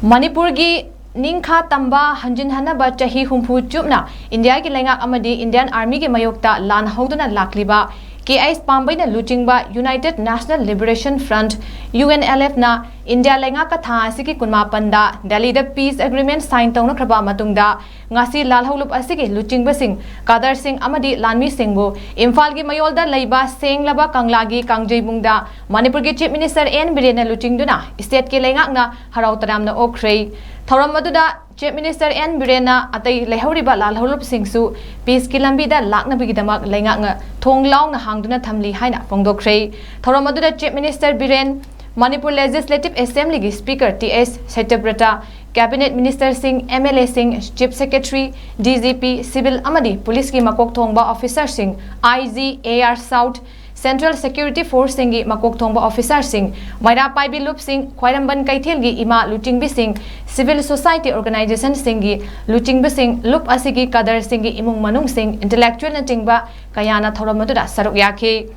manipur gi Ningkha tamba hanjin hanaba chahi humpu chupna India ki lenga amadi Indian Army ki mayokta lan hauduna lakliba KIS pambaina luchingba United National Liberation Front UNLF na India lenga ka tha asiki kunma panda Delhi da peace agreement sign tawna kraba matungda ngasi lalhaulup asiki luchingba sing Kadar Singh amadi Lanmi Singh bu Imphal gi mayolda leiba senglaba kanglagi kangjebungda Manipur ki Chief Minister N Biren luchingduna state ki lenga na harau taramna okhrei Thoram maduda Chief Minister N Birena atai lehoriba lalhaulup singsu peace ki lambi da lakna bigidamak lenga nga thonglaw na hangduna thamli haina phongdokhrei Thoram maduda Chief Minister Biren Manipur Legislative Assembly ki Speaker TS Setabrata Cabinet Minister Singh MLA Singh Chief Secretary DGP Civil Amadi Police ki makok thongba Officer Singh IGAR South Central Security Force Singi Makok Thongba Officer Singh Maira Paibi Lup Singh Khwairamban Kaithel gi Ima Luchingbi Singh Civil Society Organization Singi Luchingbi Singh Lup Asigi Kadar Singi Imung Manung Singh Intellectual na Tingba Kayana Thoramadu Saruk Yaki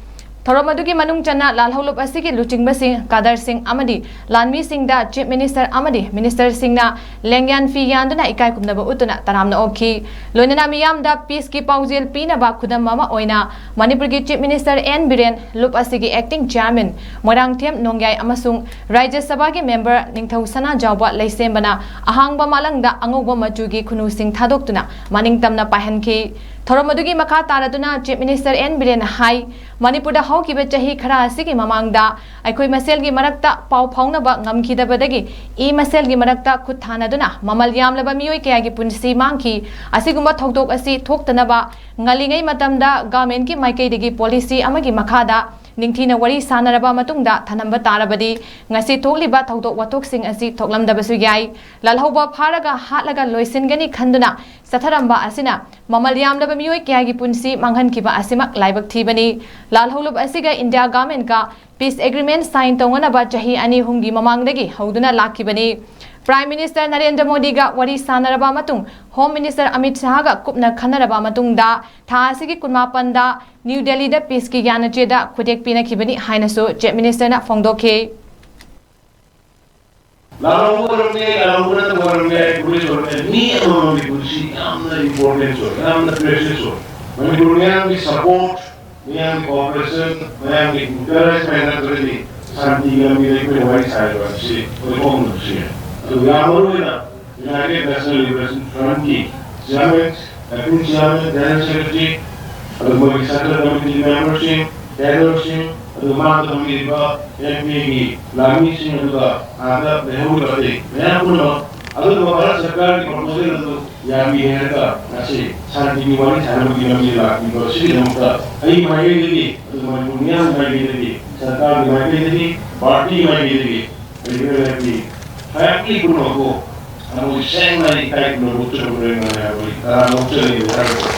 Thoramadu ki Manung Chana Lalhaulup Asigi Luchingbi Singh Kadar Singh Amadi Lanmi Singh da Chief Minister Amadi Minister Singh na Lengyan Fi Yanduna Ikai Kumnaba Utuna Taramna Okhi Loinana Miyam da Peace ki Pauzil Pinaba Kudam Mama Oina Manipur ki Chief Minister N Biren Lup Asigi Acting Chairman Morang Them Nongyai Amasung Rajya Sabha ki Member Ningthau Sana Jawba Leisembana Ahangba Malangda Angogba Machugi Khunu Singh Thadoktuna Maningtamna Pahanki Thoramadu Makha Taraduna Chief Minister N Biren Hai Manipur da haukiba chahi khara asigi mamangda aikoi masel gi marakta pau phaunaba ngamkhidabadagi e masel gi marakta khut thanaduna mamal yamlaba miyoi kaya gi punsi mangki asigumba thoktok asi thoktanaba ngalingai matamda government ki maikaidagi policy amagi makhada Ningthina wari sanaraba matungda thanamba tarabadi ngasi thokliba thodok watok sing asi thoklamdabasu yai lalhauba pharaga hatlaga loisingani khanduna satharamba asina mamal yamlaba miyoi kaya gi punsi manghankiba asimak laibak thibani lalhaulub asiga India government ka peace agreement sign tawngana chahi ani humgi mamangdagi hauduna lakhibani Prime Minister Narendra Modi ga wari sanaraba matung Home Minister Amit Shah ga kupna khanaraba matung da tha asigi kunma panda New Delhi da peace ki yanache da khudek pina khibani hainasu Chief Minister na phongdokhe ni among kursi amna important so amna precious so Manipurian we support Niang cooperation, Niang encouragement really santi kami dari wali saya si orang Malaysia. So Yamaru ina United National Liberation Front ki Chairman, Acting Chairman, General Secretary, atau bagi Central Committee membership, Federation, atau mana kami juga MPG, Lanmi Singh juga ada behul berarti. Mereka pun ada beberapa sekali proposal itu yang mereka nasi santi wali saya bagi kami lagi bersih dan muka. Ayi mai lagi, atau dunia mai lagi, serta mai lagi, parti mai lagi, ini lagi. Family pun aku, aku sering lagi kayak berusaha berenang lagi, karena berusaha lagi.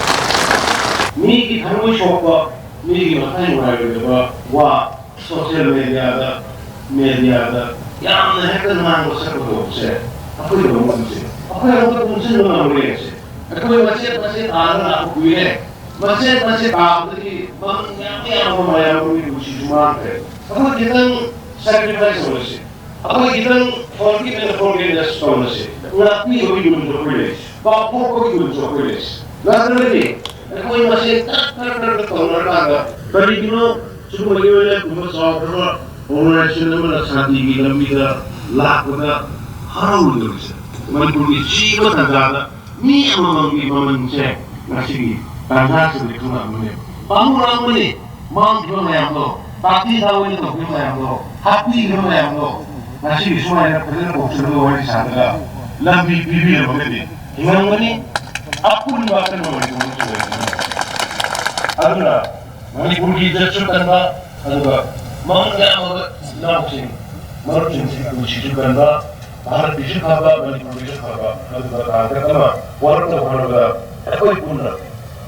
Ni kita harus coba, ni kita harus mulai wah sosial media ada, yang mereka memang besar berusaha. Aku juga berusaha, aku yang berusaha memang berusaha. Aku masih ada aku punya, masih tahu jadi yang membayar berusaha cuma aku kita sacrifice berusaha. Aku kita forgive and forgiveness policy. Ngapi hobi dulu jokoles, bapak hobi dulu jokoles. Lalu aku masih tak terkenal lagi. Tadi dulu cuma bagaimana cuma soal orang Cina mana santi kita bisa lakukan harau dulu sih. Manipur di Cina tanpa ni amang cek nasi tanpa sedikit mana. Bangun mana, mang kita yang lo, pati tahu ini tu kita yang lo, happy kita yang lo. Nasi semua yang terlihat bosan tu orang di sana, lebih bibi lebih ni. Ingat ni, aku ni bahkan orang itu muncul. Adulah, Manipur kita cakap bah, adulah, mana orang nak sih, mana sih aku cakap bah, Bharat bisa khabar, Manipur bisa khabar, adulah, ada kama, orang tu orang tu, aku pun nak,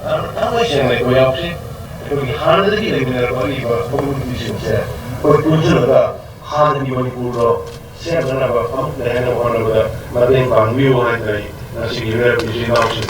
apa sih yang aku yang sih, aku ni hanya lagi aku ni baru bisa sih, aku pun cakap. Hal ini Manipur saya benar benar faham dengan orang orang macam bangui orang dari nasi gila bisnis nasi.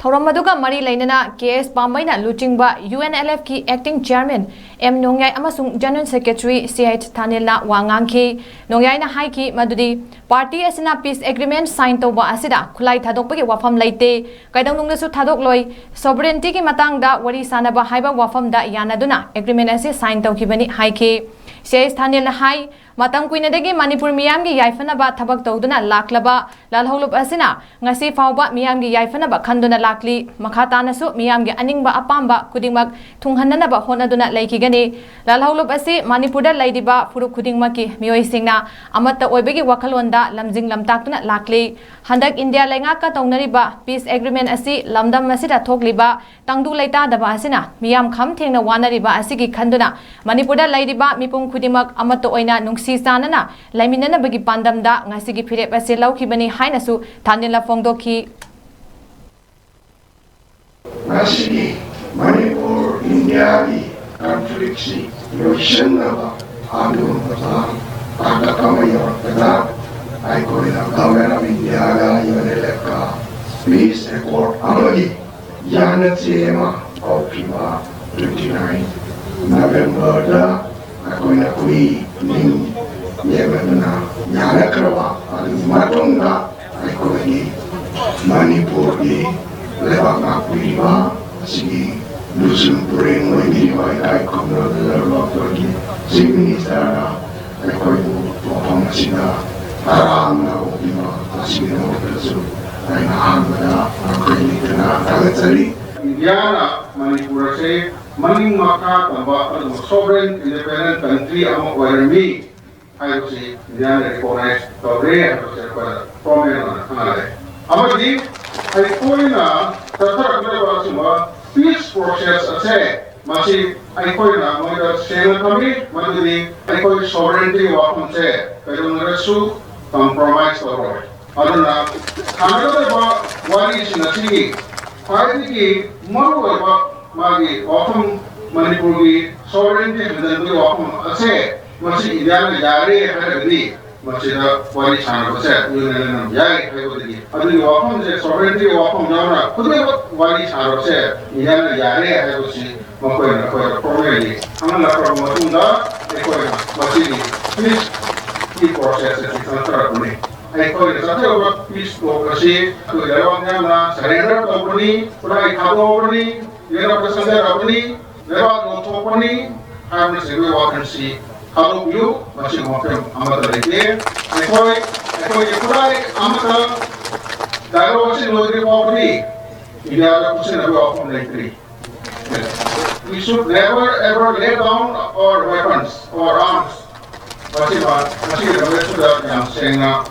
Thoram maduga mari lainana KS Pambaina luchingba UNLF ki acting chairman M Nongyai amasung General Secretary CH Thanilna wa ngangki Nongyai na haiki madudi party asina peace agreement sign tawba asida khulai thadokpagi wafam leite kaidangnungna su thadok loi sovereignty ki matangda wari sanaba haiba wafam da yanaduna agreement ase sign tawkibani haiki CH Thanilna hai matam kuinadagi manipur miyamgi yaifanaba thabak tawduna laklaba lalholup asina ngasi fawba miyamgi yaifanaba khanduna lakli makhatana su miyamgi aningba apamba kudingmak thunghananaba honaduna leikigani lalholup asi manipurda leidiba furuk kudingmaki miyoisingna amata oibegi wakhalonda lamjing lamtaktuna lakli handak india lengaka tawnariba peace agreement asi lamdam asida thokliba tangdu leita daba asina miyam kham thengna wanariba asigi khanduna manipurda leidiba mipum kudingmak amata oina nungsi sanana laiminana bagi pandamda ngasigi phirep ase laukibani hainasu Thanilna fongdoki ngasigi manipur india gi conflict si yoishanaba adum ba pada kamayo tada ai koina government of india ga yoneleka peace accord amagi yana sema okima 29 November da koina kui ning yemena nyana krawa adu matonga ai koini manipur gi lebak kuiba sigi dusun puring lagi ai kono da lagi sigi sara ai koinu popong sina aram na opima sigi no peso ai na hangada koini kana tagatsari Indiana manipur se maning maka tamba adu sovereign independent country amo warmi ai si Indiana recognize tawre ado se para promen na amadi ai koina tatara kura suma peace process ase masi ai koina moida sena kami madudi ai koi sovereignty wafam se pero narasu compromise tawre aduna kanada ba wari sinasi Party maru magi wafam manipur gi sovereignty hadangi wafam ase masi Indiana jare hadadi masi da wari chana base yunenam jai hadadi adu wafam se sovereignty wafam jana kudai wari chana base Indiana jare hadadi makoi na koi probably amala promotunga ekoi masi please keep process it transfer kuni ai koi sate over peace process to lewang na surrender company pura khado company yera passenger company lewa no company am se we walk see khado you masi mofem amata leke ai koi pura amata daro se logri company india da kuch na offer like we should never ever lay down our weapons or arms masi the rest of the saying